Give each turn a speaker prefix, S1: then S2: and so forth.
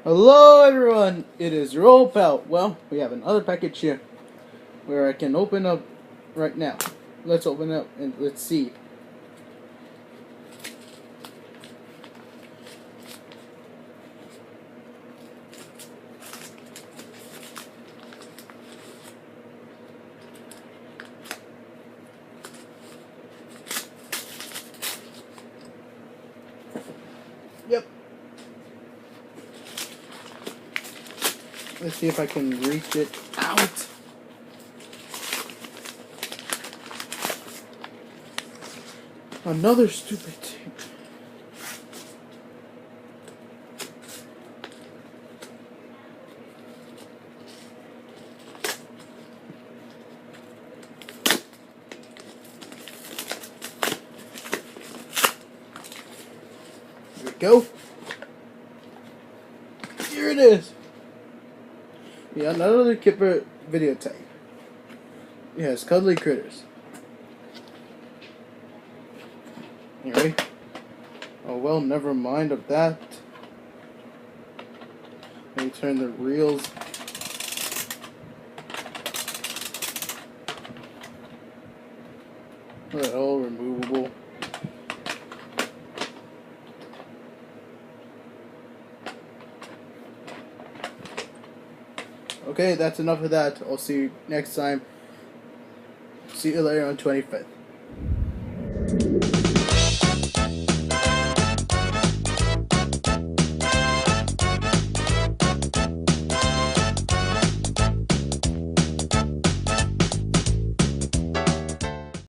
S1: Hello everyone, it is your old pal. Well, we have another package here where I can open up right now. Let's open it up and let's see. Yep. Let's see if I can reach it out. Another stupid thing. Here we go. Here it is. Yeah, another Kipper videotape. Yes, Cuddly Critters. Anyway. Oh well, never mind of that. Let me turn the reels. All removable. Okay, that's enough of that. I'll see you next time. See you later on 25th.